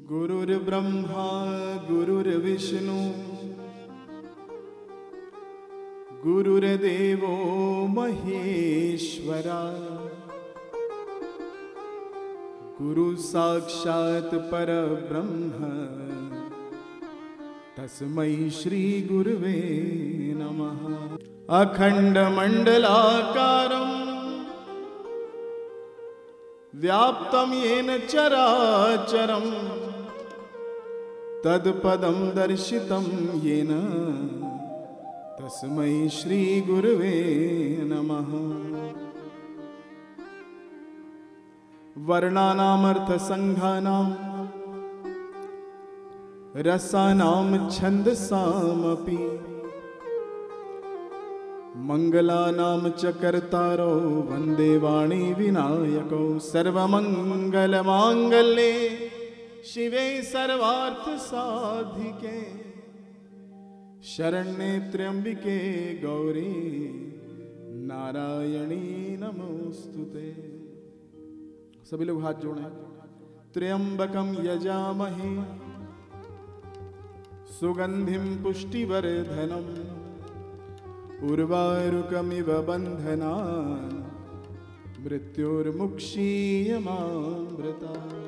गुरुर्ब्रह्मा गुरुर्विष्णु गुरुर्देवो महेश्वरा गुरु साक्षात् परब्रह्म तस्मै श्री गुरुवे नमः। अखंड मंडलाकारं व्याप्तं येन चराचरं तत्पदं दर्शितं येन तस्मै श्री गुरुवे नमः। वर्णानामर्थसंघानां रसानां छन्दसामपि मंगलानां च कर्तारो वन्दे वाणी विनायको। सर्वमंगलमांगल्ये शिवे सर्वार्थसाधिके शरण्ये त्र्यंबिके गौरी नारायणी नमोस्तुते। सभी लोग हाथ जोड़ें। त्र्यंबकं यजामहे सुगंधिं पुष्टिवर्धनम् उर्वारुकमिव बन्धनान् मृत्योर्मुक्षीयमामृतात्।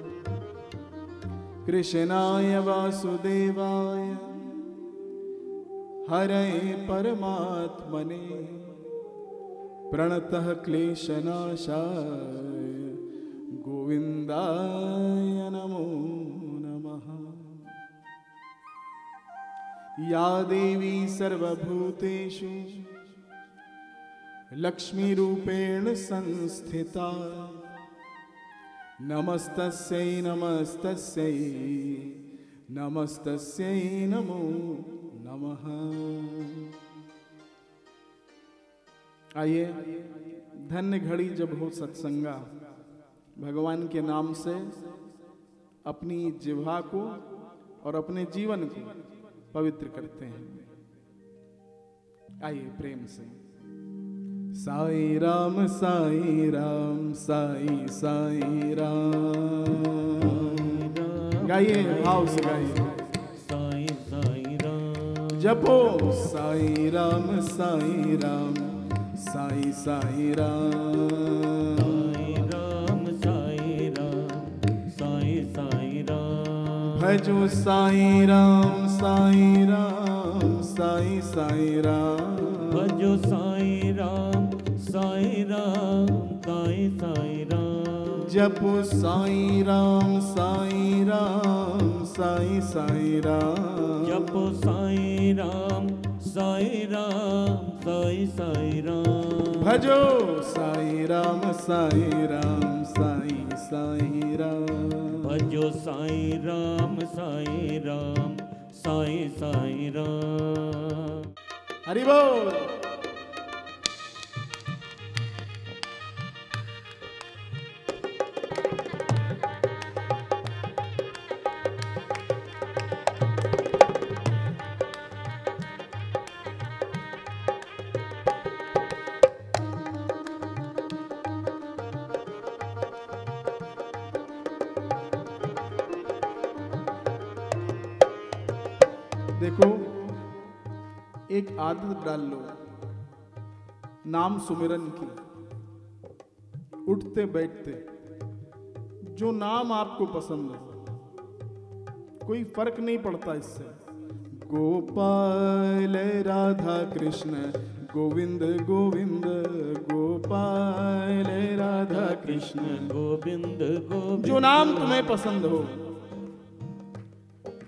कृष्णाय वासुदेवाय हरये परमात्मने प्रणतः क्लेशनाशाय गोविन्दाय नमो नमः। या देवी सर्वभूतेषु लक्ष्मीरूपेण संस्थिता नमस्तस्यै नमस्तस्यै नमस्तस्यै नमो नमः। आइए, धन्य घड़ी जब हो सत्संगा, भगवान के नाम से अपनी जिह्वा को और अपने जीवन को पवित्र करते हैं। आइए प्रेम से। साई राम साई राम साई साई राम। गाइए, भाव से गाइए। साई साई राम जपो साई राम साई राम साई साई राम। भजो साई राम साई राम साई साई राम। भजो साई राम साई राम साई साई राम। जपो साई राम साई राम साई साई राम। जपो साई राम साई राम साई साई राम। भजो साई राम साई राम साई साई राम। भजो साई राम साई राम साई साई राम। हरि बोल। देखो, एक आदत डाल लो नाम सुमिरन की। उठते बैठते जो नाम आपको पसंद हो, कोई फर्क नहीं पड़ता इससे। गोपाल राधा कृष्ण गोविंद गोविंद गोपाल राधा कृष्ण गोविंद गोविंद। जो नाम तुम्हें पसंद हो।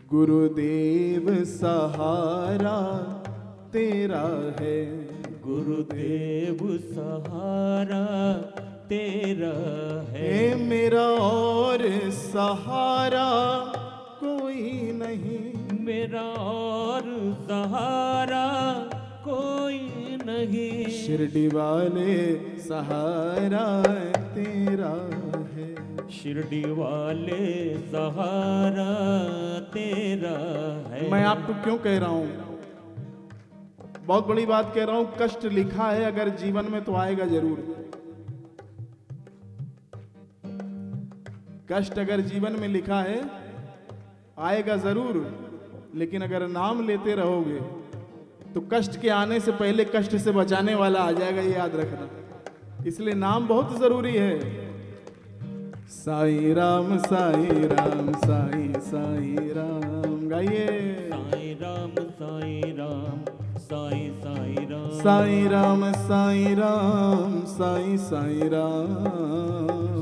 गुरुदेव सहारा तेरा है। गुरुदेव सहारा तेरा है। मेरा और सहारा कोई नहीं। मेरा और सहारा कोई नहीं। शिरडी वाले सहारा तेरा है। शिरडी वाले सहारा तेरा है। मैं आपको क्यों कह रहा हूं, बहुत बड़ी बात कह रहा हूं। कष्ट लिखा है अगर जीवन में तो आएगा जरूर। कष्ट अगर जीवन में लिखा है आएगा जरूर, लेकिन अगर नाम लेते रहोगे तो कष्ट के आने से पहले कष्ट से बचाने वाला आ जाएगा, ये याद रखना। इसलिए नाम बहुत जरूरी है। साई राम साई राम साई साई राम, गाइए। साई राम साई राम साई साई राम, साई राम साई राम साई साई राम,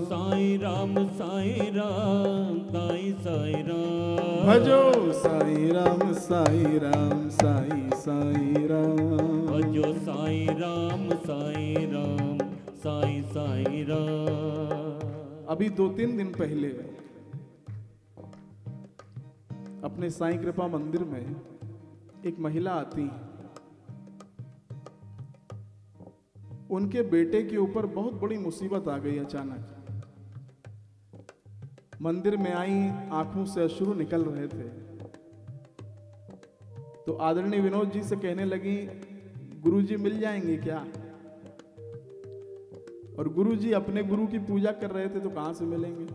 साई राम साई राम साई साई राम, भजो साई राम साई राम साई साई राम, भजो साई राम साई राम साई साई राम। अभी 2-3 दिन पहले अपने साईं कृपा मंदिर में एक महिला आती है। उनके बेटे के ऊपर बहुत बड़ी मुसीबत आ गई अचानक। मंदिर में आई, आंखों से अश्रु निकल रहे थे, तो आदरणीय विनोद जी से कहने लगी, गुरुजी मिल जाएंगे क्या? और गुरुजी अपने गुरु की पूजा कर रहे थे, तो कहां से मिलेंगे?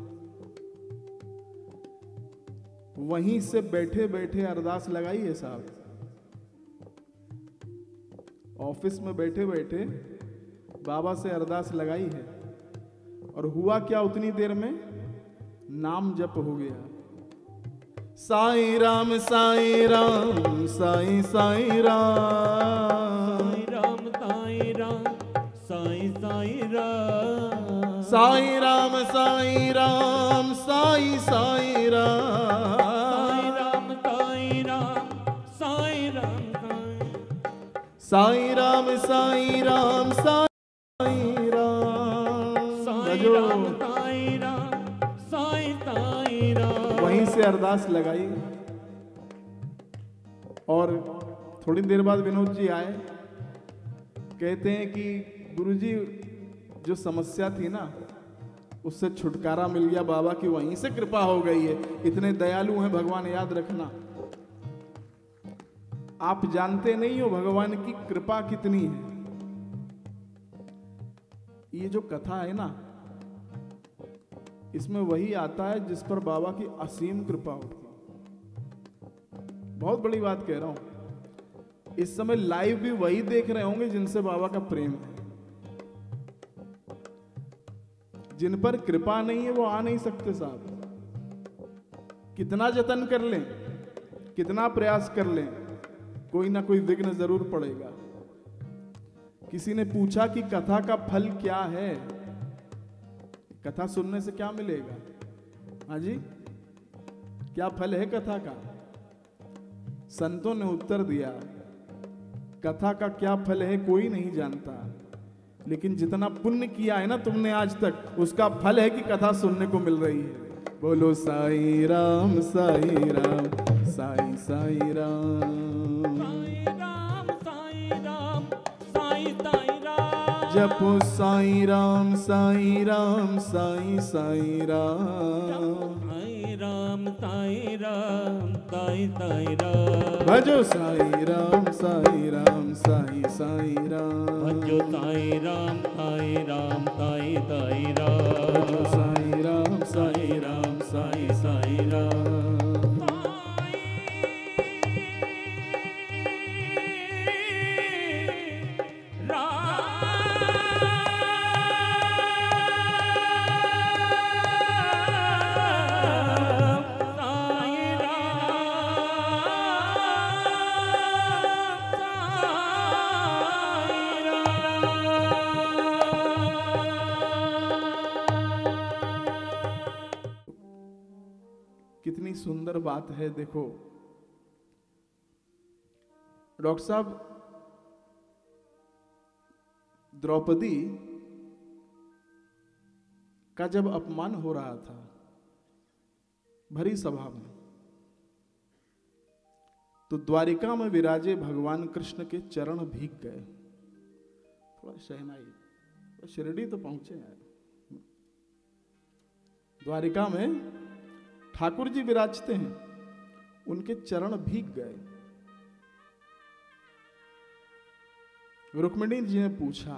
वहीं से बैठे बैठे अरदास लगाई है साहब। ऑफिस में बैठे बैठे बाबा से अरदास लगाई है, और हुआ क्या, उतनी देर में नाम जप हो गया। साई राम साई राम साई साई राम, साई राम साई राम साई साई राम, साई राम साई राम साई साई राम, साई राम साई राम साई राम साई राम साई राम साई राम, साई राम साई राम साई साई राम। वहीं से अरदास लगाई। और थोड़ी देर बाद विनोद जी आए, कहते हैं कि गुरुजी जो समस्या थी ना, उससे छुटकारा मिल गया बाबा की, वहीं से कृपा हो गई है। इतने दयालु हैं भगवान, याद रखना। आप जानते नहीं हो भगवान की कृपा कितनी है। ये जो कथा है ना, इसमें वही आता है जिस पर बाबा की असीम कृपा होती है। बहुत बड़ी बात कह रहा हूं। इस समय लाइव भी वही देख रहे होंगे जिनसे बाबा का प्रेम है। जिन पर कृपा नहीं है वो आ नहीं सकते साहब। कितना जतन कर लें, कितना प्रयास कर लें, कोई ना कोई विघ्न जरूर पड़ेगा। किसी ने पूछा कि कथा का फल क्या है? कथा सुनने से क्या मिलेगा? हाँ जी, क्या फल है कथा का? संतों ने उत्तर दिया, कथा का क्या फल है कोई नहीं जानता, लेकिन जितना पुण्य किया है ना तुमने आज तक, उसका फल है कि कथा सुनने को मिल रही है। बोलो साई राम साई राम साई साई राम, साई राम साई राम साई साई राम, जपो साई राम साई राम साई साई राम, साई राम साई राम साई साई राम, भजो साई राम साई राम साई साई राम, भजो साई राम साई राम साई साई राम, भजो साई राम साई राम साई साई राम। कितनी सुंदर बात है। देखो डॉक्टर साहब, द्रौपदी का जब अपमान हो रहा था भरी सभा में, तो द्वारिका में विराजे भगवान कृष्ण के चरण भीग गए। थोड़ा शहनाई, तो शिरडी तो पहुंचे यार। द्वारिका में ठाकुर जी विराजते हैं, उनके चरण भीग गए। रुक्मिणी जी ने पूछा,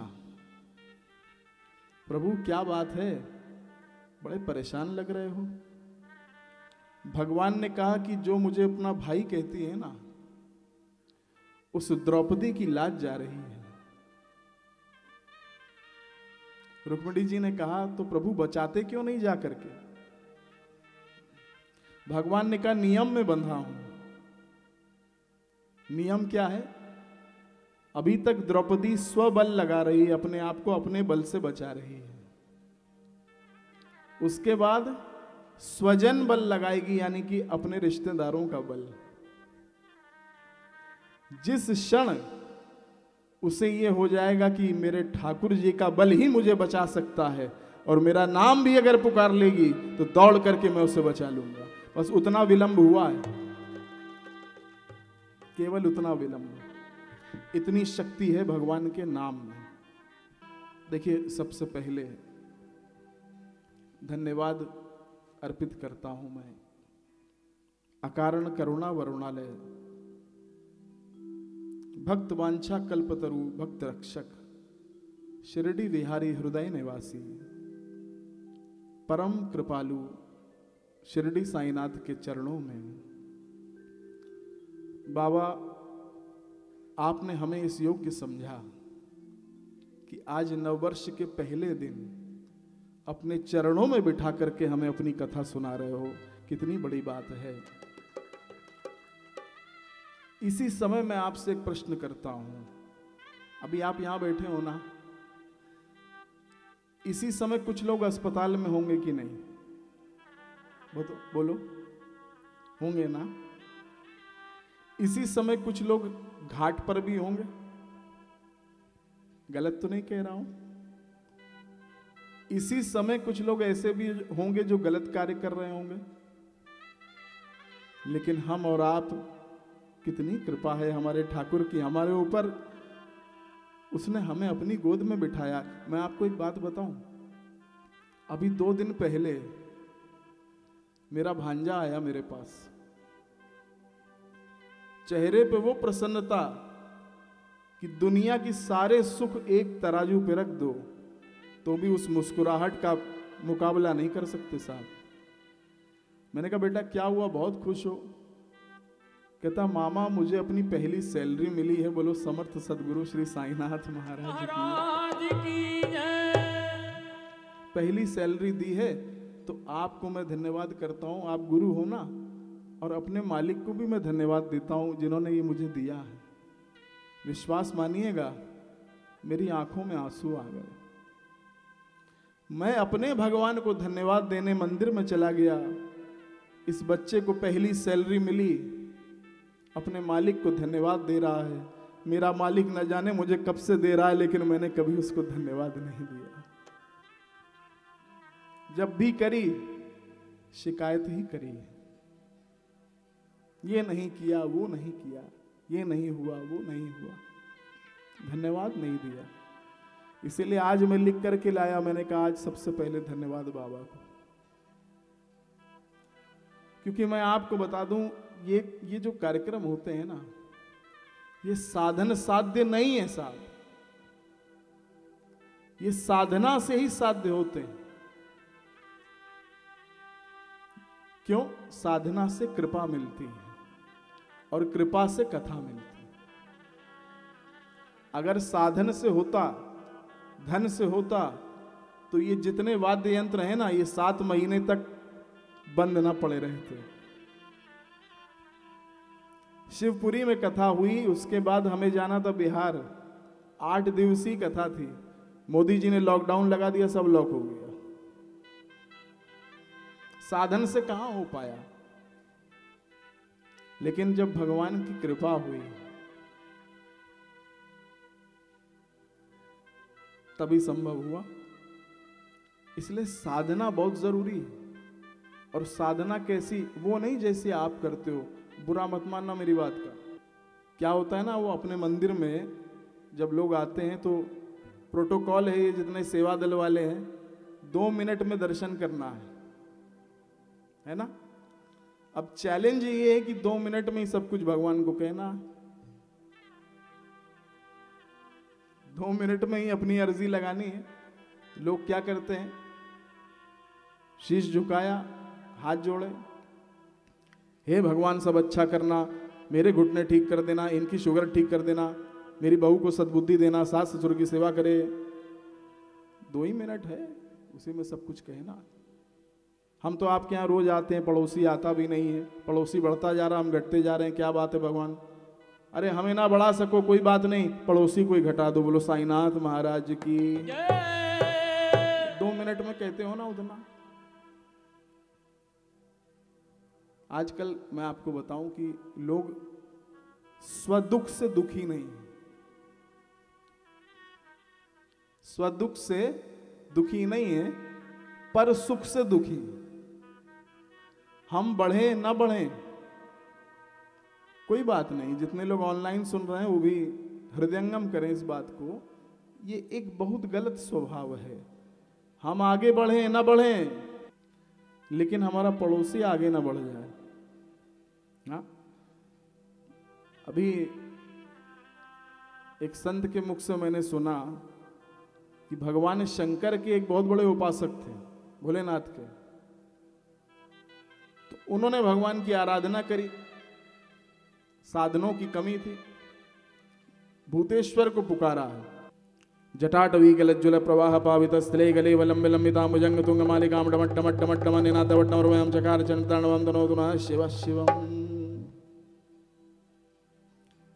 प्रभु क्या बात है, बड़े परेशान लग रहे हो? भगवान ने कहा कि जो मुझे अपना भाई कहती है ना, उस द्रौपदी की लाज जा रही है। रुक्मिणी जी ने कहा तो प्रभु बचाते क्यों नहीं जा करके? भगवान ने कहा नियम में बंधा हूं। नियम क्या है? अभी तक द्रौपदी स्वबल लगा रही है, अपने आप को अपने बल से बचा रही है। उसके बाद स्वजन बल लगाएगी, यानी कि अपने रिश्तेदारों का बल। जिस क्षण उसे यह हो जाएगा कि मेरे ठाकुर जी का बल ही मुझे बचा सकता है, और मेरा नाम भी अगर पुकार लेगी तो दौड़ करके मैं उसे बचा लूंगा, बस उतना विलंब हुआ है, केवल उतना विलंब। इतनी शक्ति है भगवान के नाम में। देखिए, सबसे पहले धन्यवाद अर्पित करता हूं मैं अकारण करुणा वरुणालय, भक्त वांछा कल्पतरु, भक्त रक्षक, शिरडी विहारी हृदय निवासी, परम कृपालु शिरडी साईनाथ के चरणों में। बाबा, आपने हमें इस योग्य समझा कि आज नववर्ष के पहले दिन अपने चरणों में बिठा करके हमें अपनी कथा सुना रहे हो। कितनी बड़ी बात है। इसी समय मैं आपसे एक प्रश्न करता हूं। अभी आप यहां बैठे हो ना, इसी समय कुछ लोग अस्पताल में होंगे कि नहीं? बोलो, होंगे ना? इसी समय कुछ लोग घाट पर भी होंगे। गलत तो नहीं कह रहा हूं? इसी समय कुछ लोग ऐसे भी होंगे जो गलत कार्य कर रहे होंगे। लेकिन हम और आप, कितनी कृपा है हमारे ठाकुर की हमारे ऊपर। उसने हमें अपनी गोद में बिठाया। मैं आपको एक बात बताऊं, अभी 2 दिन पहले मेरा भांजा आया मेरे पास। चेहरे पे वो प्रसन्नता कि दुनिया की सारे सुख एक तराजू पे रख दो तो भी उस मुस्कुराहट का मुकाबला नहीं कर सकते साहब। मैंने कहा बेटा क्या हुआ, बहुत खुश हो? कहता मामा मुझे अपनी पहली सैलरी मिली है। बोलो समर्थ सदगुरु श्री साईनाथ महाराज की पहली सैलरी दी है तो आपको मैं धन्यवाद करता हूं। आप गुरु हो ना, और अपने मालिक को भी मैं धन्यवाद देता हूं जिन्होंने ये मुझे दिया है। विश्वास मानिएगा, मेरी आंखों में आंसू आ गए। मैं अपने भगवान को धन्यवाद देने मंदिर में चला गया। इस बच्चे को पहली सैलरी मिली, अपने मालिक को धन्यवाद दे रहा है। मेरा मालिक न जाने मुझे कब से दे रहा है, लेकिन मैंने कभी उसको धन्यवाद नहीं दिया। जब भी करी शिकायत ही करी, ये नहीं किया, वो नहीं किया, ये नहीं हुआ, वो नहीं हुआ, धन्यवाद नहीं दिया। इसीलिए आज मैं लिख करके लाया। मैंने कहा आज सबसे पहले धन्यवाद बाबा को। क्योंकि मैं आपको बता दूं, ये जो कार्यक्रम होते हैं ना, ये साधन साध्य नहीं है साहब। ये साधना से ही साध्य होते हैं। क्यों? साधना से कृपा मिलती है और कृपा से कथा मिलती है। अगर साधन से होता, धन से होता, तो ये जितने वाद्य यंत्र हैं ना, ये 7 महीने तक बंद ना पड़े रहते। शिवपुरी में कथा हुई, उसके बाद हमें जाना था बिहार। 8 दिवसीय कथा थी। मोदी जी ने लॉकडाउन लगा दिया, सब लॉक हो गया। साधन से कहां हो पाया। लेकिन जब भगवान की कृपा हुई तभी संभव हुआ। इसलिए साधना बहुत जरूरी है। और साधना कैसी, वो नहीं जैसे आप करते हो। बुरा मत मानना मेरी बात का। क्या होता है ना, वो अपने मंदिर में जब लोग आते हैं तो प्रोटोकॉल है, ये जितने सेवा दल वाले हैं, 2 मिनट में दर्शन करना है ना। अब चैलेंज ये है कि 2 मिनट में ही सब कुछ भगवान को कहना है। 2 मिनट में ही अपनी अर्जी लगानी है। लोग क्या करते हैं, शीश झुकाया, हाथ जोड़े, हे भगवान सब अच्छा करना, मेरे घुटने ठीक कर देना, इनकी शुगर ठीक कर देना, मेरी बहू को सद्बुद्धि देना, सास ससुर की सेवा करे। 2 ही मिनट है, उसी में सब कुछ कहना। हम तो आपके यहाँ रोज आते हैं, पड़ोसी आता भी नहीं है, पड़ोसी बढ़ता जा रहा, हम घटते जा रहे हैं, क्या बात है भगवान? अरे हमें ना बढ़ा सको कोई बात नहीं, पड़ोसी कोई घटा दो। बोलो साईनाथ महाराज की 2 मिनट में कहते हो ना उतना। आजकल मैं आपको बताऊं कि लोग स्वदुख से दुखी नहीं है, स्वदुख से दुखी नहीं है, पर सुख से दुखी। हम बढ़े ना बढ़े कोई बात नहीं, जितने लोग ऑनलाइन सुन रहे हैं वो भी हृदयंगम करें इस बात को। ये एक बहुत गलत स्वभाव है। हम आगे बढ़े ना बढ़े, लेकिन हमारा पड़ोसी आगे ना बढ़ जाए। हाँ, अभी एक संत के मुख से मैंने सुना कि भगवान शंकर के एक बहुत बड़े उपासक थे, भोलेनाथ के। तो उन्होंने भगवान की आराधना करी, साधनों की कमी थी, भूतेश्वर को पुकारा। जटाटवी गलज्जुल प्रवाह पावित स्थले गले वलंबे लंबिता मुजंग तुंग मालिकाम डमट डमट डमट डमन निनाद वट्टमरवयम चकार चंद्रणवम तनोतु नः शिव शिवम।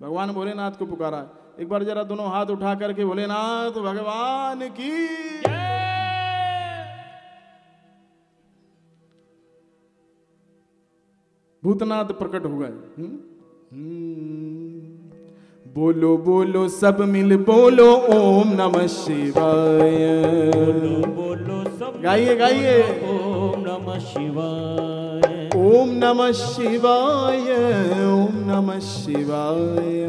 भगवान भोलेनाथ को पुकारा। एक बार जरा दोनों हाथ उठा करके भोलेनाथ भगवान की। भूतनाथ प्रकट हो गए। बोलो बोलो सब मिल बोलो ओम नमः शिवाय। बोलो बोलो सब गाइए गाइए। ओम नमः शिवाय। ओम नमः शिवाय। ओम नमः शिवाय।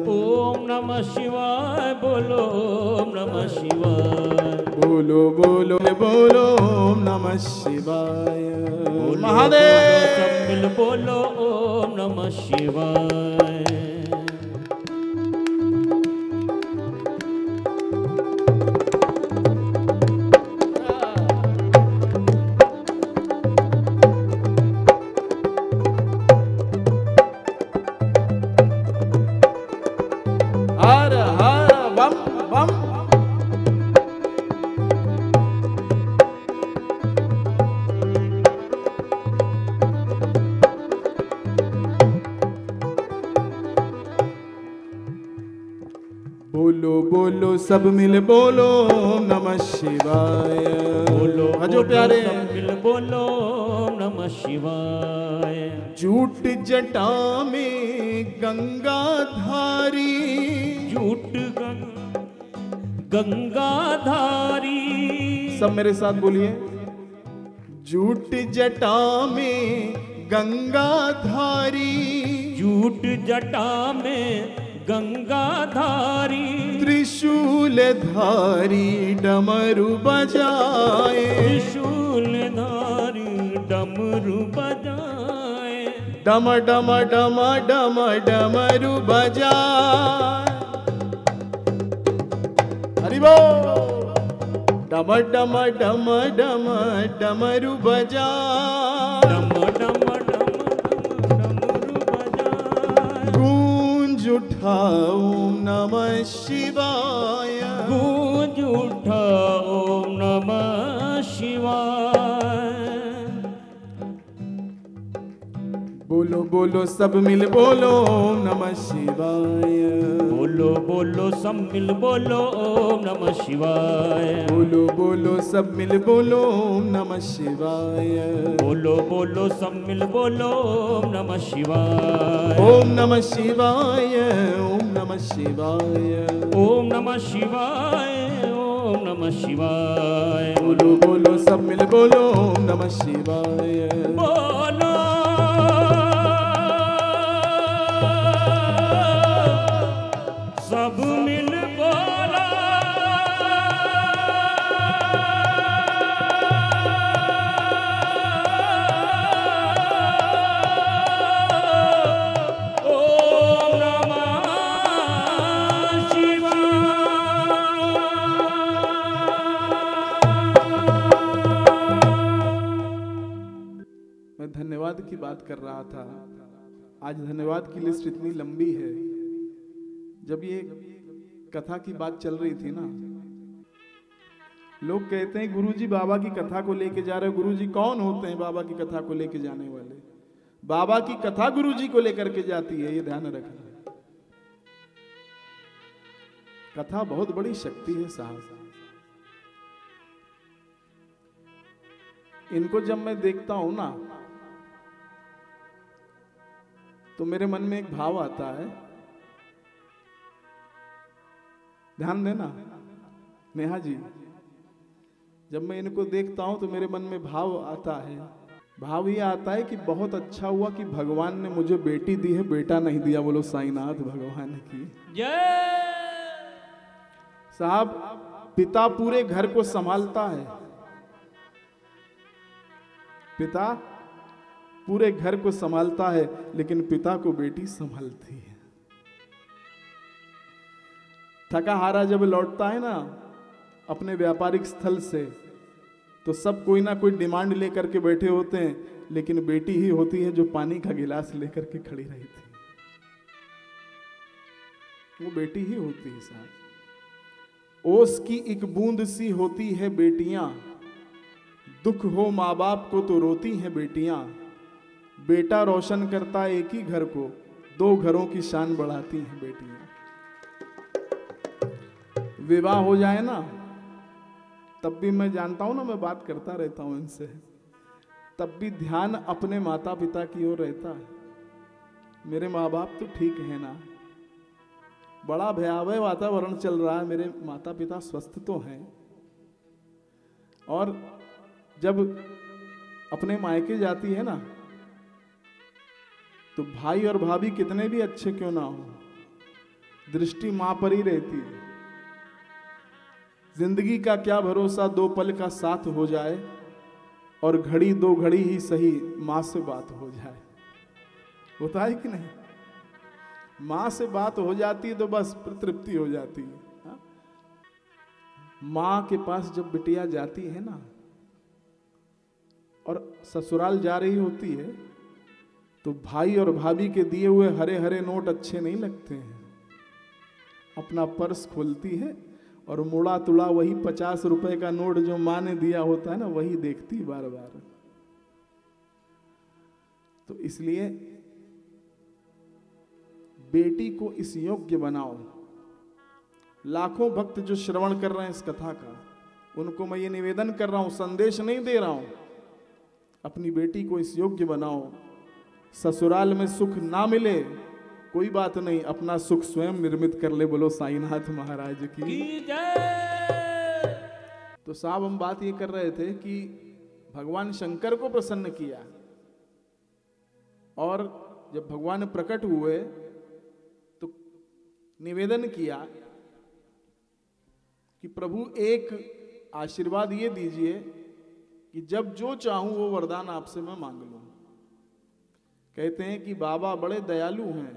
ओम नमः शिवाय। बोलो ओम नमः शिवाय। बोलो बोलो बोलो ओम नमः शिवाय। महादेव सब मिल बोलो ओम नमः शिवाय। हर हर बम बम। बोलो बोलो सब मिल बोलो ओम नमः शिवाय। बोलो हजो प्यारे सब मिल बोलो ओम नमः शिवाय। झूठ जटा में गंगा धारी। झूठ गंगाधारी। सब मेरे साथ बोलिए। झूठ जटा में गंगा धारी। झूठ जटा में गंगाधारी। त्रिशूल धारी डमरू बजाए। त्रिशूल धारी डमरू बजाए। डम डम डम डम डमरू बजाए। हरि बोल। डम डम डम डम डमरू बजाए। डम डम डम डमरू बजाए। गूंज उठा ओम नमः शिवाय। गूंज उठा ओम नमः शिवाय। बोलो बोलो सब मिल बोलो ओम नमः शिवाय। बोलो बोलो सब मिल बोलो ओम नमः शिवाय। बोलो बोलो सब मिल बोलो ओम नमः शिवाय। बोलो बोलो सब मिल बोलो ओम नमः शिवाय। ओम नमः शिवाय। ओम नमः शिवाय। ओम नमः शिवाय। ओम नमः शिवाय। बोलो बोलो सब मिल बोलो ओम नमः शिवाय। बोलो सब मिल बोलो ओम नमः शिवाय। मैं धन्यवाद कर रहा था, आज धन्यवाद की लिस्ट इतनी लंबी है। जब ये कथा की बात चल रही थी ना, लोग कहते हैं गुरुजी बाबा की कथा को लेके जा रहे हो। गुरुजी कौन होते हैं बाबा की कथा को लेके जाने वाले? बाबा की कथा गुरुजी को लेकर के जाती है, ये ध्यान रखना। कथा बहुत बड़ी शक्ति है साहब। इनको जब मैं देखता हूं ना, तो मेरे मन में एक भाव आता है। ध्यान देना नेहा जी, जब मैं इनको देखता हूं तो मेरे मन में भाव आता है। भाव ये आता है कि बहुत अच्छा हुआ कि भगवान ने मुझे बेटी दी है, बेटा नहीं दिया। बोलो साईनाथ भगवान की जय। साहब, पिता पूरे घर को संभालता है, पिता पूरे घर को संभालता है, लेकिन पिता को बेटी संभालती है। थका हारा जब लौटता है ना अपने व्यापारिक स्थल से, तो सब कोई ना कोई डिमांड लेकर के बैठे होते हैं, लेकिन बेटी ही होती है जो पानी का गिलास लेकर के खड़ी रही थी। वो बेटी ही होती है साहब। ओस की एक बूंद सी होती है बेटियां, दुख हो माँ बाप को तो रोती हैं बेटियां। बेटा रोशन करता एक ही घर को, दो घरों की शान बढ़ाती हैं बेटियां। विवाह हो जाए ना, तब भी मैं जानता हूं ना, मैं बात करता रहता हूं इनसे, तब भी ध्यान अपने माता पिता की ओर रहता है। मेरे माँ बाप तो ठीक है ना, बड़ा भयावह वातावरण चल रहा है, मेरे माता पिता स्वस्थ तो हैं। और जब अपने मायके जाती है ना, तो भाई और भाभी कितने भी अच्छे क्यों ना हो, दृष्टि मां पर ही रहती है। जिंदगी का क्या भरोसा, दो पल का साथ हो जाए, और घड़ी दो घड़ी ही सही मां से बात हो जाए। होता है कि नहीं? मां से बात हो जाती है तो बस तृप्ति हो जाती है। हा? मां के पास जब बिटिया जाती है ना, और ससुराल जा रही होती है, तो भाई और भाभी के दिए हुए हरे हरे नोट अच्छे नहीं लगते हैं। अपना पर्स खोलती है और मुड़ा तुड़ा वही 50 रुपए का नोट जो मां ने दिया होता है ना, वही देखती बार बार। तो इसलिए बेटी को इस योग्य बनाओ। लाखों भक्त जो श्रवण कर रहे हैं इस कथा का, उनको मैं ये निवेदन कर रहा हूं, संदेश नहीं दे रहा हूं, अपनी बेटी को इस योग्य बनाओ। ससुराल में सुख ना मिले कोई बात नहीं, अपना सुख स्वयं निर्मित कर ले। बोलो साईनाथ महाराज की जय। तो साहब, हम बात ये कर रहे थे कि भगवान शंकर को प्रसन्न किया, और जब भगवान प्रकट हुए तो निवेदन किया कि प्रभु एक आशीर्वाद ये दीजिए कि जब जो चाहूं वो वरदान आपसे मैं मांग लूं। कहते हैं कि बाबा बड़े दयालु हैं,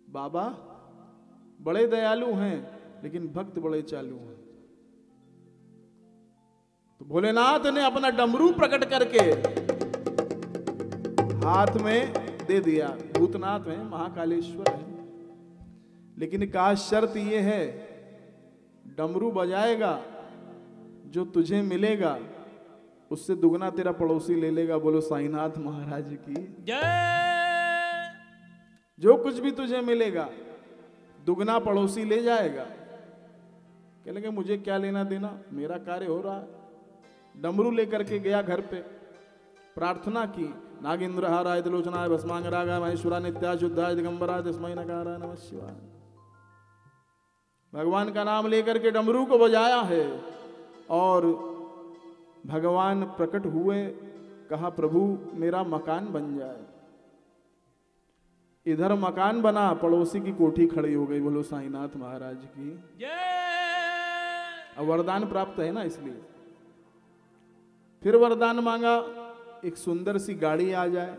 बाबा बड़े दयालु हैं, लेकिन भक्त बड़े चालू हैं। तो भोलेनाथ ने अपना डमरू प्रकट करके हाथ में दे दिया। भूतनाथ है, महाकालेश्वर है, लेकिन कहा शर्त यह है, डमरू बजाएगा, जो तुझे मिलेगा उससे दुगना तेरा पड़ोसी ले लेगा। बोलो साईनाथ महाराज की जय। जो कुछ भी तुझे मिलेगा दुगना पड़ोसी ले जाएगा। कह लगे मुझे क्या लेना देना, मेरा कार्य हो रहा है। डमरू लेकर के गया घर पे, प्रार्थना की, नागेंद्र हाराय त्रिलोचनाय भस्मांगरागाय महेश्वरा नित्या शुद्धाय दिगंबराय तस्मै नकाराय नमः शिवाय। भगवान का नाम लेकर के डमरू को बजाया है, और भगवान प्रकट हुए। कहा प्रभु मेरा मकान बन जाए। इधर मकान बना, पड़ोसी की कोठी खड़ी हो गई। बोलो साईनाथ महाराज की जय। अब वरदान प्राप्त है ना, इसलिए फिर वरदान मांगा, एक सुंदर सी गाड़ी आ जाए।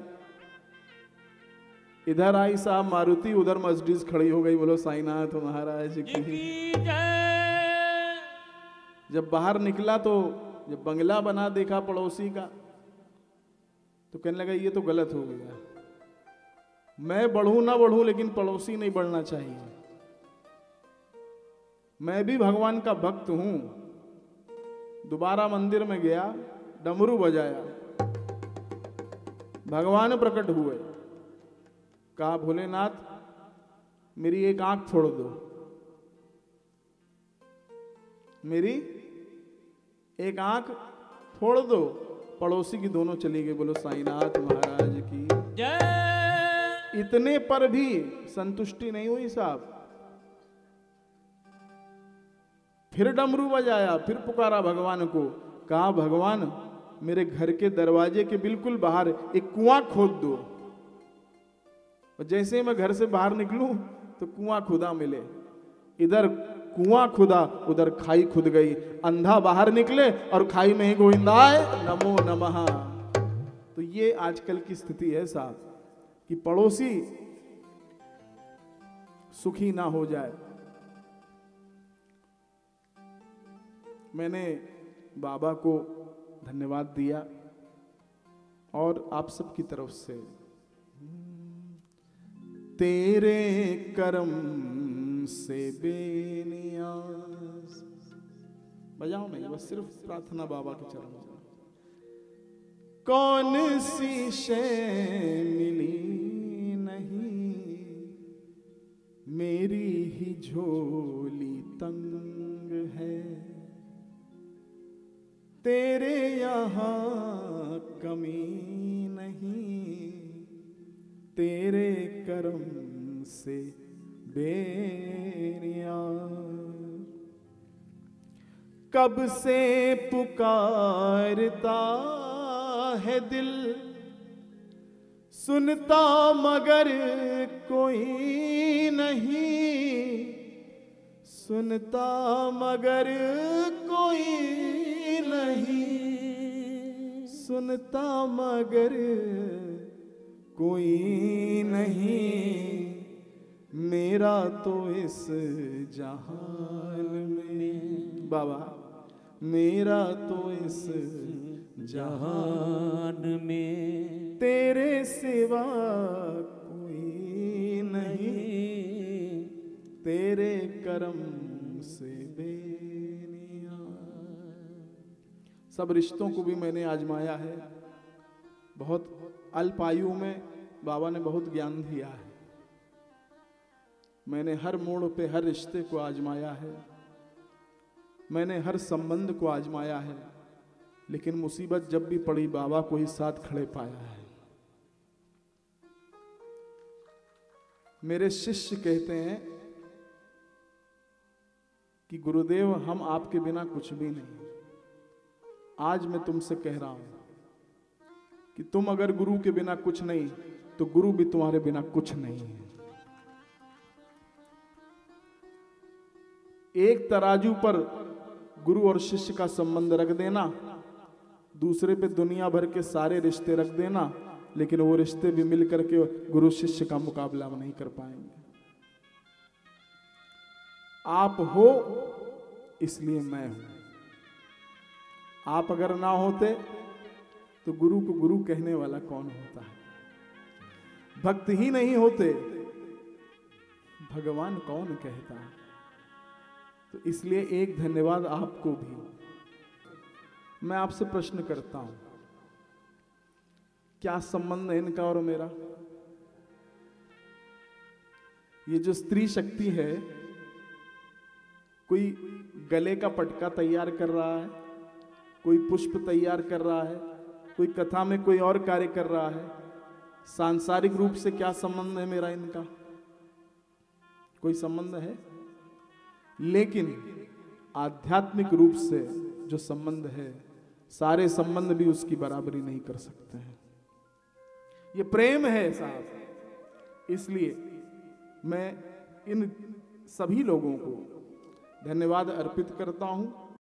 इधर आई साहब मारुति, उधर मर्सिडीज खड़ी हो गई। बोलो साईनाथ महाराज की जय। जब बाहर निकला तो जब बंगला बना देखा पड़ोसी का, तो कहने लगा ये तो गलत हो गया, मैं बढ़ूं ना बढ़ूं लेकिन पड़ोसी नहीं बढ़ना चाहिए। मैं भी भगवान का भक्त हूं। दोबारा मंदिर में गया, डमरू बजाया, भगवान प्रकट हुए। कहा भोलेनाथ मेरी एक आंख फोड़ दो, मेरी एक आंख फोड़ दो। पड़ोसी की दोनों चली गई। बोलो साईनाथ महाराज की जय। इतने पर भी संतुष्टि नहीं हुई साहब। फिर डमरू बजाया, फिर पुकारा भगवान को। कहा भगवान मेरे घर के दरवाजे के बिल्कुल बाहर एक कुआं खोद दो, और जैसे मैं घर से बाहर निकलूं तो कुआं खुदा मिले। इधर कुआं खुदा, उधर खाई खुद गई। अंधा बाहर निकले और खाई में ही गोविंदाय नमो नमः। तो ये आजकल की स्थिति है साहब कि पड़ोसी सुखी ना हो जाए। मैंने बाबा को धन्यवाद दिया और आप सबकी तरफ से तेरे करम से बेनियाज बजाओ नहीं, बस सिर्फ प्रार्थना बाबा के चरण में। कौन सी शय मिली नहीं, मेरी ही झोली तंग है। तेरे यहाँ कमी नहीं, तेरे करम से बेनियाज। कब से पुकारता है दिल, सुनता मगर कोई नहीं, सुनता मगर कोई नहीं, सुनता मगर कोई नहीं। मेरा तो इस जहान में बाबा, मेरा तो इस जहान में तेरे सिवा कोई नहीं, तेरे करम से बेनियाज। सब रिश्तों को भी मैंने आजमाया है। बहुत अल्प आयु में बाबा ने बहुत ज्ञान दिया है। मैंने हर मोड़ पे हर रिश्ते को आजमाया है, मैंने हर संबंध को आजमाया है, लेकिन मुसीबत जब भी पड़ी बाबा को ही साथ खड़े पाया है। मेरे शिष्य कहते हैं कि गुरुदेव हम आपके बिना कुछ भी नहीं। आज मैं तुमसे कह रहा हूं कि तुम अगर गुरु के बिना कुछ नहीं तो गुरु भी तुम्हारे बिना कुछ नहीं है। एक तराजू पर गुरु और शिष्य का संबंध रख देना, दूसरे पे दुनिया भर के सारे रिश्ते रख देना, लेकिन वो रिश्ते भी मिल करके गुरु शिष्य का मुकाबला नहीं कर पाएंगे। आप हो इसलिए मैं हूं। आप अगर ना होते तो गुरु को गुरु कहने वाला कौन होता है? भक्त ही नहीं होते भगवान कौन कहता है? तो इसलिए एक धन्यवाद आपको भी। मैं आपसे प्रश्न करता हूं, क्या संबंध है इनका और मेरा? ये जो स्त्री शक्ति है, कोई गले का पटका तैयार कर रहा है, कोई पुष्प तैयार कर रहा है, कोई कथा में कोई और कार्य कर रहा है। सांसारिक रूप से क्या संबंध है मेरा इनका? कोई संबंध है? लेकिन आध्यात्मिक रूप से जो संबंध है, सारे संबंध भी उसकी बराबरी नहीं कर सकते हैं। ये प्रेम है साहब। इसलिए मैं इन सभी लोगों को धन्यवाद अर्पित करता हूं।